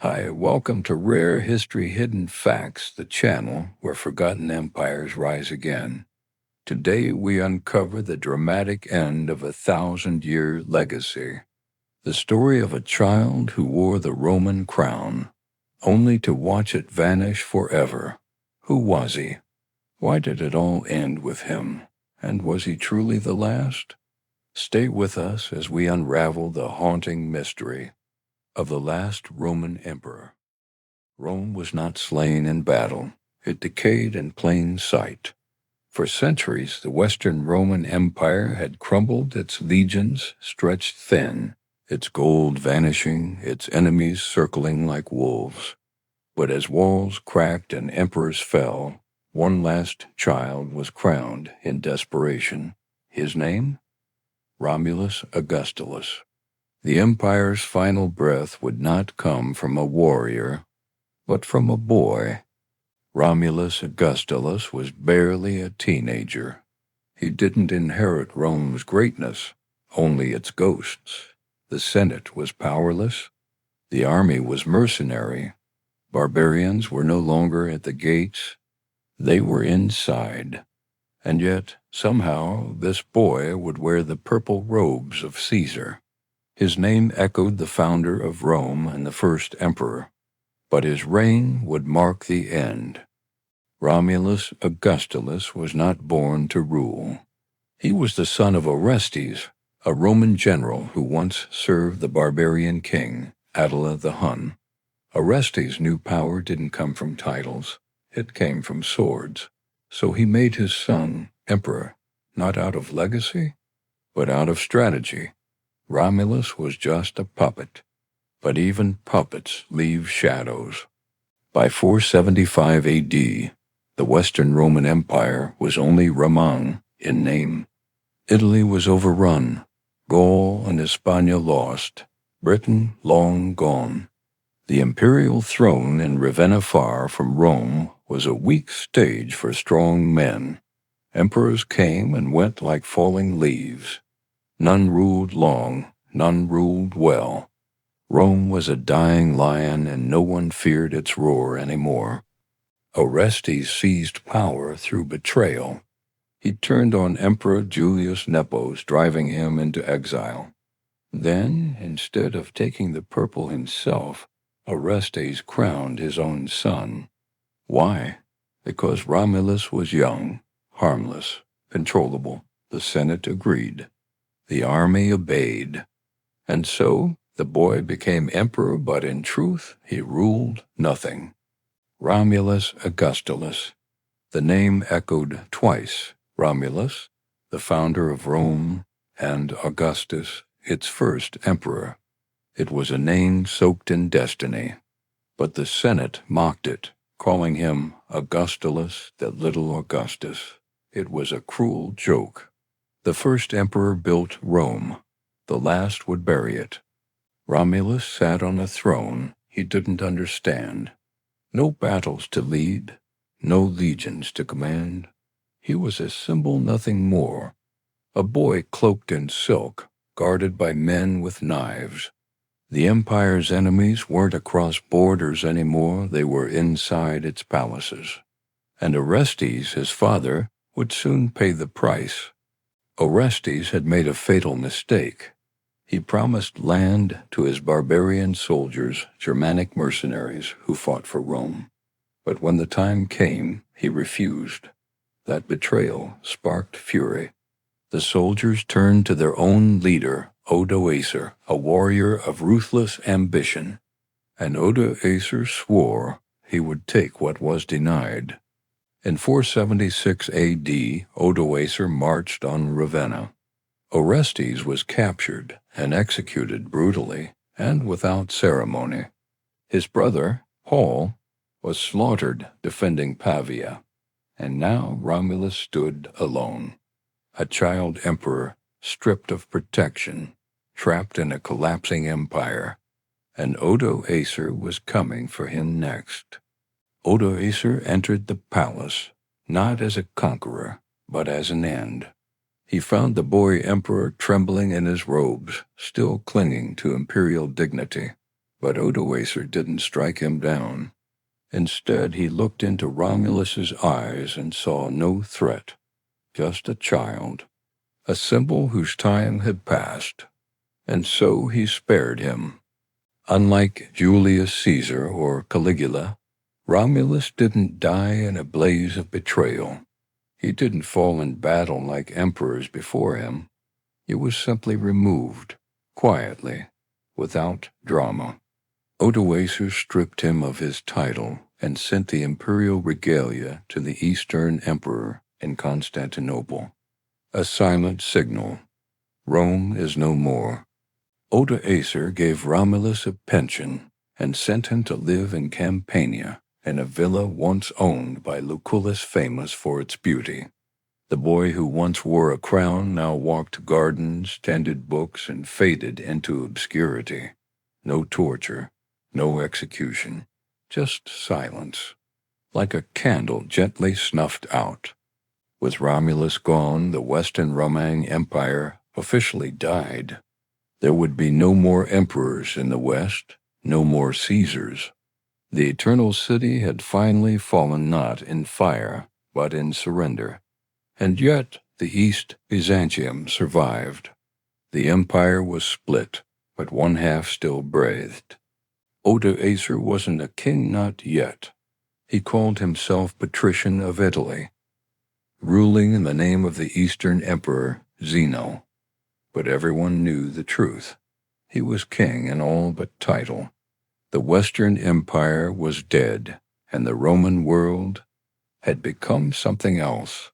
Hi, welcome to Rare History Hidden Facts, the channel where forgotten empires rise again. Today we uncover the dramatic end of a 1,000-year legacy. The story of a child who wore the Roman crown, only to watch it vanish forever. Who was he? Why did it all end with him? And was he truly the last? Stay with us as we unravel the haunting mystery of the last Roman emperor. Rome was not slain in battle. It decayed in plain sight. For centuries, the Western Roman Empire had crumbled, its legions stretched thin, its gold vanishing, its enemies circling like wolves. But as walls cracked and emperors fell, one last child was crowned in desperation. His name? Romulus Augustulus. The empire's final breath would not come from a warrior, but from a boy. Romulus Augustulus was barely a teenager. He didn't inherit Rome's greatness, only its ghosts. The Senate was powerless. The army was mercenary. Barbarians were no longer at the gates. They were inside. And yet, somehow, this boy would wear the purple robes of Caesar. His name echoed the founder of Rome and the first emperor. But his reign would mark the end. Romulus Augustulus was not born to rule. He was the son of Orestes, a Roman general who once served the barbarian king, Attila the Hun. Orestes knew power didn't come from titles, it came from swords. So he made his son emperor, not out of legacy, but out of strategy. Romulus was just a puppet. But even puppets leave shadows. By 475 A.D., the Western Roman Empire was only Roman in name. Italy was overrun, Gaul and Hispania lost, Britain long gone. The imperial throne in Ravenna far from Rome was a weak stage for strong men. Emperors came and went like falling leaves. None ruled long, none ruled well. Rome was a dying lion and no one feared its roar anymore. Orestes seized power through betrayal. He turned on Emperor Julius Nepos, driving him into exile. Then, instead of taking the purple himself, Orestes crowned his own son. Why? Because Romulus was young, harmless, controllable. The Senate agreed. The army obeyed. And so, the boy became emperor, but in truth he ruled nothing. Romulus Augustulus. The name echoed twice. Romulus, the founder of Rome, and Augustus, its first emperor. It was a name soaked in destiny. But the Senate mocked it, calling him Augustulus, the little Augustus. It was a cruel joke. The first emperor built Rome. The last would bury it. Romulus sat on a throne he didn't understand. No battles to lead, no legions to command. He was a symbol, nothing more. A boy cloaked in silk, guarded by men with knives. The empire's enemies weren't across borders anymore, they were inside its palaces. And Orestes, his father, would soon pay the price. Orestes had made a fatal mistake. He promised land to his barbarian soldiers, Germanic mercenaries who fought for Rome. But when the time came, he refused. That betrayal sparked fury. The soldiers turned to their own leader, Odoacer, a warrior of ruthless ambition. And Odoacer swore he would take what was denied. In 476 A.D., Odoacer marched on Ravenna. Orestes was captured and executed brutally and without ceremony. His brother, Paul, was slaughtered defending Pavia, and now Romulus stood alone, a child emperor stripped of protection, trapped in a collapsing empire, and Odoacer was coming for him next. Odoacer entered the palace, not as a conqueror, but as an end. He found the boy emperor trembling in his robes, still clinging to imperial dignity. But Odoacer didn't strike him down. Instead, he looked into Romulus's eyes and saw no threat, just a child, a symbol whose time had passed. And so he spared him. Unlike Julius Caesar or Caligula, Romulus didn't die in a blaze of betrayal. He didn't fall in battle like emperors before him. He was simply removed, quietly, without drama. Odoacer stripped him of his title and sent the imperial regalia to the Eastern Emperor in Constantinople. A silent signal. Rome is no more. Odoacer gave Romulus a pension and sent him to live in Campania, in a villa once owned by Lucullus, famous for its beauty. The boy who once wore a crown now walked gardens, tended books, and faded into obscurity. No torture, no execution, just silence, like a candle gently snuffed out. With Romulus gone, the Western Roman Empire officially died. There would be no more emperors in the West, no more Caesars. The Eternal City had finally fallen not in fire, but in surrender. And yet the East Byzantium survived. The empire was split, but one half still breathed. Odoacer wasn't a king not yet. He called himself Patrician of Italy, ruling in the name of the Eastern Emperor Zeno. But everyone knew the truth. He was king in all but title. The Western Empire was dead, and the Roman world had become something else.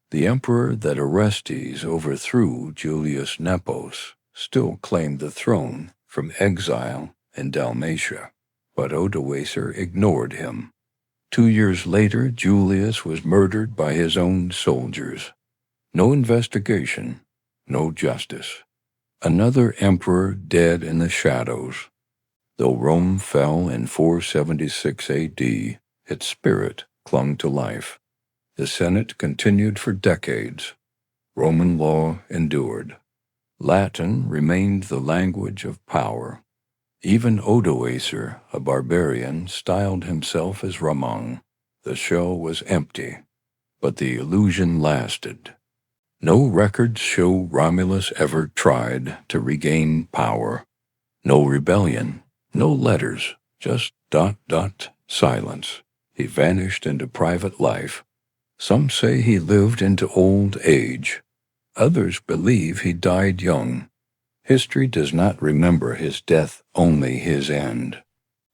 The emperor that Orestes overthrew, Julius Nepos, still claimed the throne from exile in Dalmatia, but Odoacer ignored him. 2 years later, Julius was murdered by his own soldiers. No investigation, no justice. Another emperor dead in the shadows. Though Rome fell in 476 AD, its spirit clung to life. The Senate continued for decades. Roman law endured. Latin remained the language of power. Even Odoacer, a barbarian, styled himself as Ramon. The shell was empty, but the illusion lasted. No records show Romulus ever tried to regain power. No rebellion, no letters, just ... silence. He vanished into private life. Some say he lived into old age. Others believe he died young. History does not remember his death, only his end.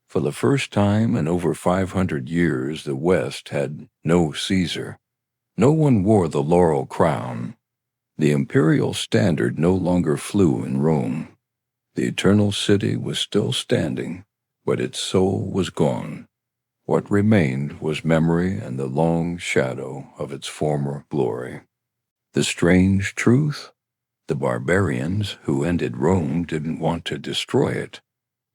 For the first time in over 500 years, the West had no Caesar. No one wore the laurel crown. The imperial standard no longer flew in Rome. The Eternal City was still standing, but its soul was gone. What remained was memory and the long shadow of its former glory. The strange truth? The barbarians who ended Rome didn't want to destroy it.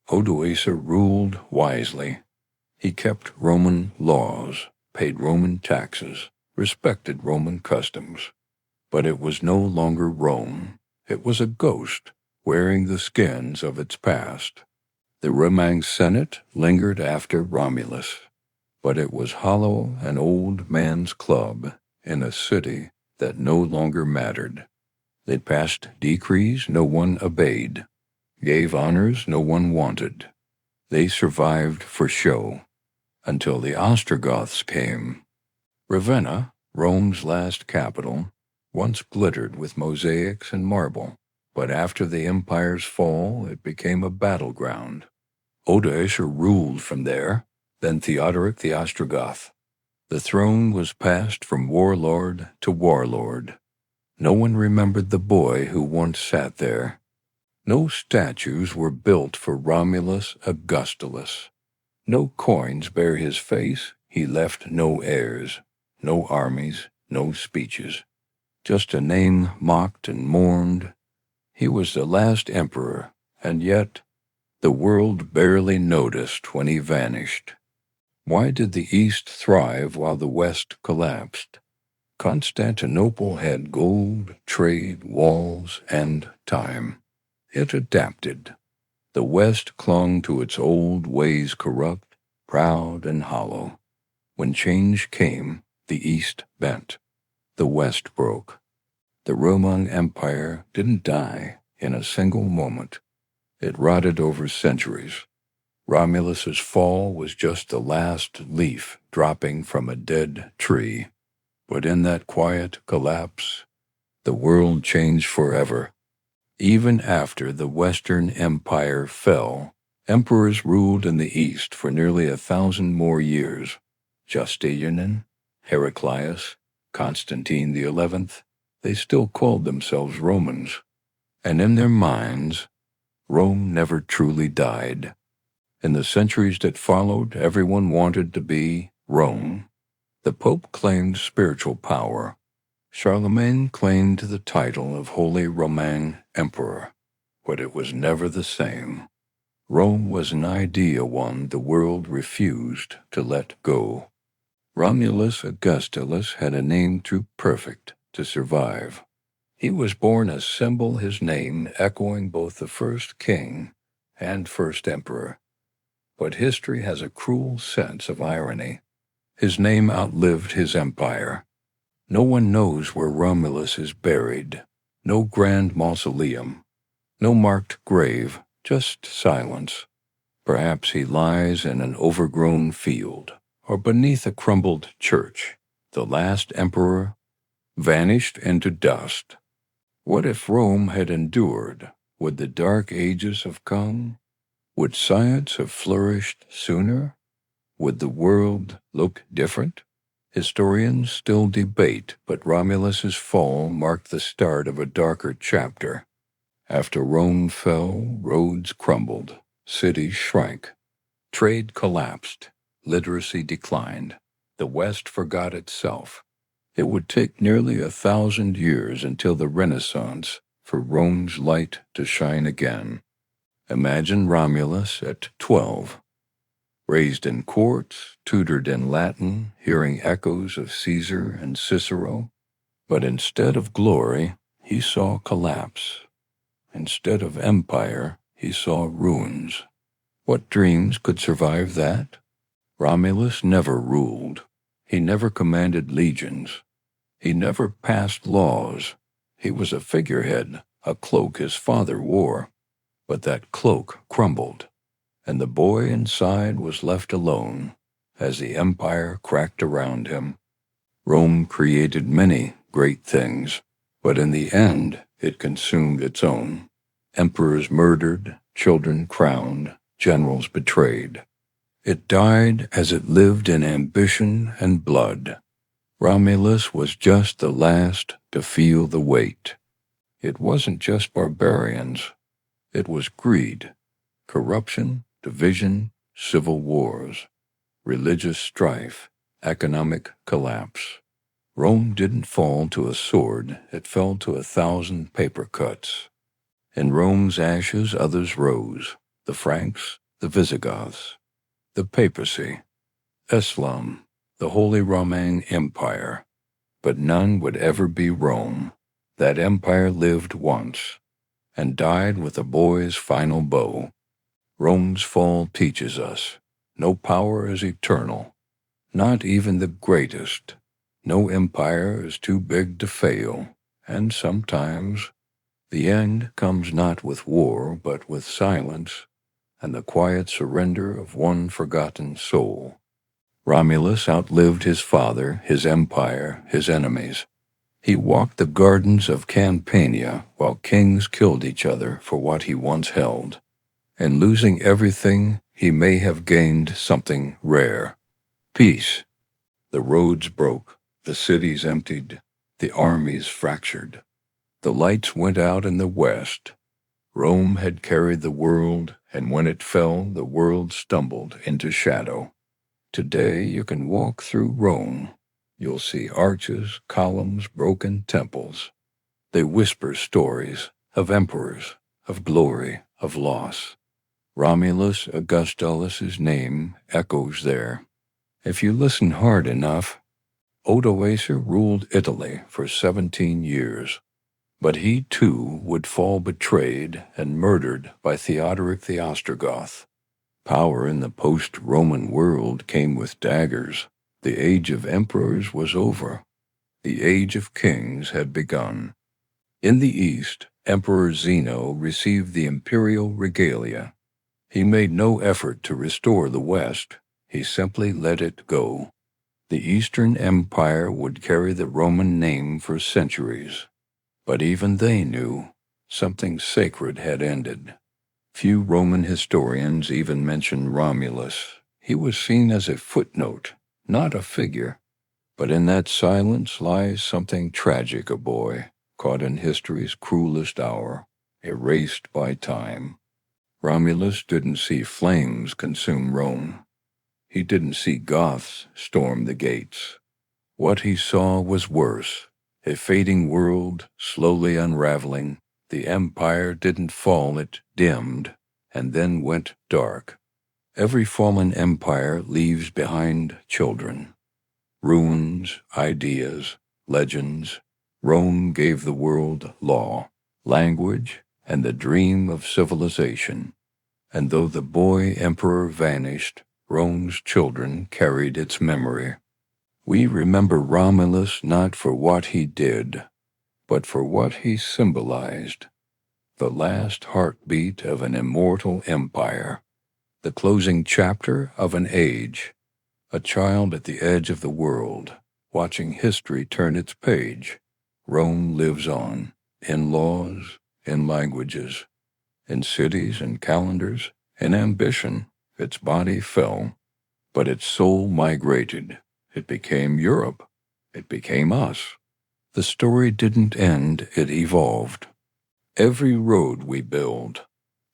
Odoacer ruled wisely. He kept Roman laws, paid Roman taxes, respected Roman customs. But it was no longer Rome. It was a ghost, wearing the skins of its past. The Roman Senate lingered after Romulus, but it was hollow, an old man's club in a city that no longer mattered. They passed decrees no one obeyed, gave honors no one wanted. They survived for show, until the Ostrogoths came. Ravenna, Rome's last capital, once glittered with mosaics and marble, but after the empire's fall it became a battleground. Odoacer ruled from there, then Theodoric the Ostrogoth. The throne was passed from warlord to warlord. No one remembered the boy who once sat there. No statues were built for Romulus Augustulus. No coins bear his face. He left no heirs, no armies, no speeches. Just a name mocked and mourned. He was the last emperor, and yet the world barely noticed when he vanished. Why did the East thrive while the West collapsed? Constantinople had gold, trade, walls, and time. It adapted. The West clung to its old ways corrupt, proud, and hollow. When change came, the East bent. The West broke. The Roman Empire didn't die in a single moment. It rotted over centuries. Romulus's fall was just the last leaf dropping from a dead tree. But in that quiet collapse, the world changed forever. Even after the Western Empire fell, emperors ruled in the East for nearly 1,000 more years. Justinian, Heraclius, Constantine the 11th, they still called themselves Romans. And in their minds, Rome never truly died. In the centuries that followed, everyone wanted to be Rome. The Pope claimed spiritual power. Charlemagne claimed the title of Holy Roman Emperor, but it was never the same. Rome was an idea one the world refused to let go. Romulus Augustulus had a name too perfect to survive. He was born a symbol, his name echoing both the first king and first emperor. But history has a cruel sense of irony. His name outlived his empire. No one knows where Romulus is buried. No grand mausoleum. No marked grave, just silence. Perhaps he lies in an overgrown field, or beneath a crumbled church. The last emperor vanished into dust. What if Rome had endured? Would the Dark Ages have come? Would science have flourished sooner? Would the world look different? Historians still debate, but Romulus's fall marked the start of a darker chapter. After Rome fell, roads crumbled, cities shrank, trade collapsed, literacy declined. The West forgot itself. It would take nearly 1,000 years until the Renaissance for Rome's light to shine again. Imagine Romulus at 12. Raised in courts, tutored in Latin, hearing echoes of Caesar and Cicero. But instead of glory, he saw collapse. Instead of empire, he saw ruins. What dreams could survive that? Romulus never ruled. He never commanded legions. He never passed laws. He was a figurehead, a cloak his father wore. But that cloak crumbled, and the boy inside was left alone as the empire cracked around him. Rome created many great things, but in the end it consumed its own. Emperors murdered, children crowned, generals betrayed. It died as it lived in ambition and blood. Romulus was just the last to feel the weight. It wasn't just barbarians. It was greed, corruption, division, civil wars, religious strife, economic collapse. Rome didn't fall to a sword, it fell to 1,000 paper cuts. In Rome's ashes others rose, the Franks, the Visigoths, the papacy, Islam, the Holy Roman Empire. But none would ever be Rome. That empire lived once, and died with a boy's final bow. Rome's fall teaches us, no power is eternal, not even the greatest. No empire is too big to fail, and sometimes the end comes not with war, but with silence and the quiet surrender of one forgotten soul. Romulus outlived his father, his empire, his enemies. He walked the gardens of Campania while kings killed each other for what he once held. And losing everything, he may have gained something rare. Peace. The roads broke, the cities emptied, the armies fractured. The lights went out in the west. Rome had carried the world, and when it fell, the world stumbled into shadow. Today you can walk through Rome. You'll see arches, columns, broken temples. They whisper stories of emperors, of glory, of loss. Romulus Augustulus's name echoes there. If you listen hard enough, Odoacer ruled Italy for 17 years. But he too would fall betrayed and murdered by Theodoric the Ostrogoth. Power in the post-Roman world came with daggers. The age of emperors was over. The age of kings had begun. In the East, Emperor Zeno received the imperial regalia. He made no effort to restore the West. He simply let it go. The Eastern Empire would carry the Roman name for centuries. But even they knew something sacred had ended. Few Roman historians even mention Romulus. He was seen as a footnote, not a figure. But in that silence lies something tragic, a boy, caught in history's cruelest hour, erased by time. Romulus didn't see flames consume Rome. He didn't see Goths storm the gates. What he saw was worse. A fading world, slowly unraveling. The empire didn't fall, it dimmed, and then went dark. Every fallen empire leaves behind children. Ruins, ideas, legends. Rome gave the world law, language, and the dream of civilization. And though the boy emperor vanished, Rome's children carried its memory. We remember Romulus not for what he did, but for what he symbolized. The last heartbeat of an immortal empire, the closing chapter of an age, a child at the edge of the world, watching history turn its page. Rome lives on, in laws, in languages, in cities and calendars, in ambition. Its body fell, but its soul migrated. It became Europe. It became us. The story didn't end, it evolved. Every road we build,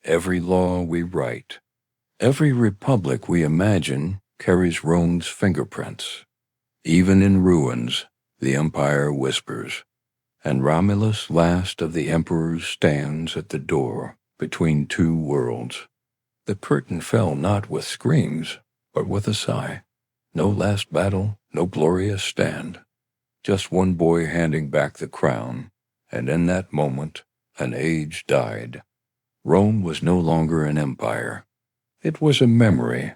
every law we write, every republic we imagine carries Rome's fingerprints. Even in ruins, the empire whispers, and Romulus, last of the emperors, stands at the door between two worlds. The curtain fell not with screams, but with a sigh. No last battle, no glorious stand. Just one boy handing back the crown, and in that moment, an age died. Rome was no longer an empire. It was a memory.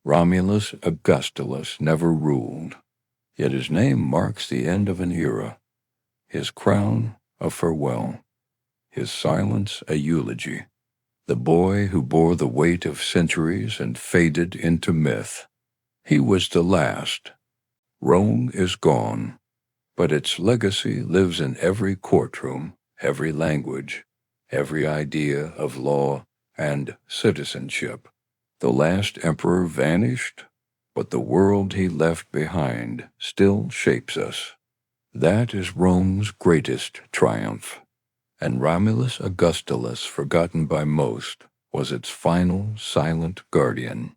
Romulus Augustulus never ruled, yet his name marks the end of an era. His crown, a farewell. His silence, a eulogy. The boy who bore the weight of centuries and faded into myth. He was the last. Rome is gone, but its legacy lives in every courtroom, every language, every idea of law and citizenship. The last emperor vanished, but the world he left behind still shapes us. That is Rome's greatest triumph. And Romulus Augustulus, forgotten by most, was its final silent guardian.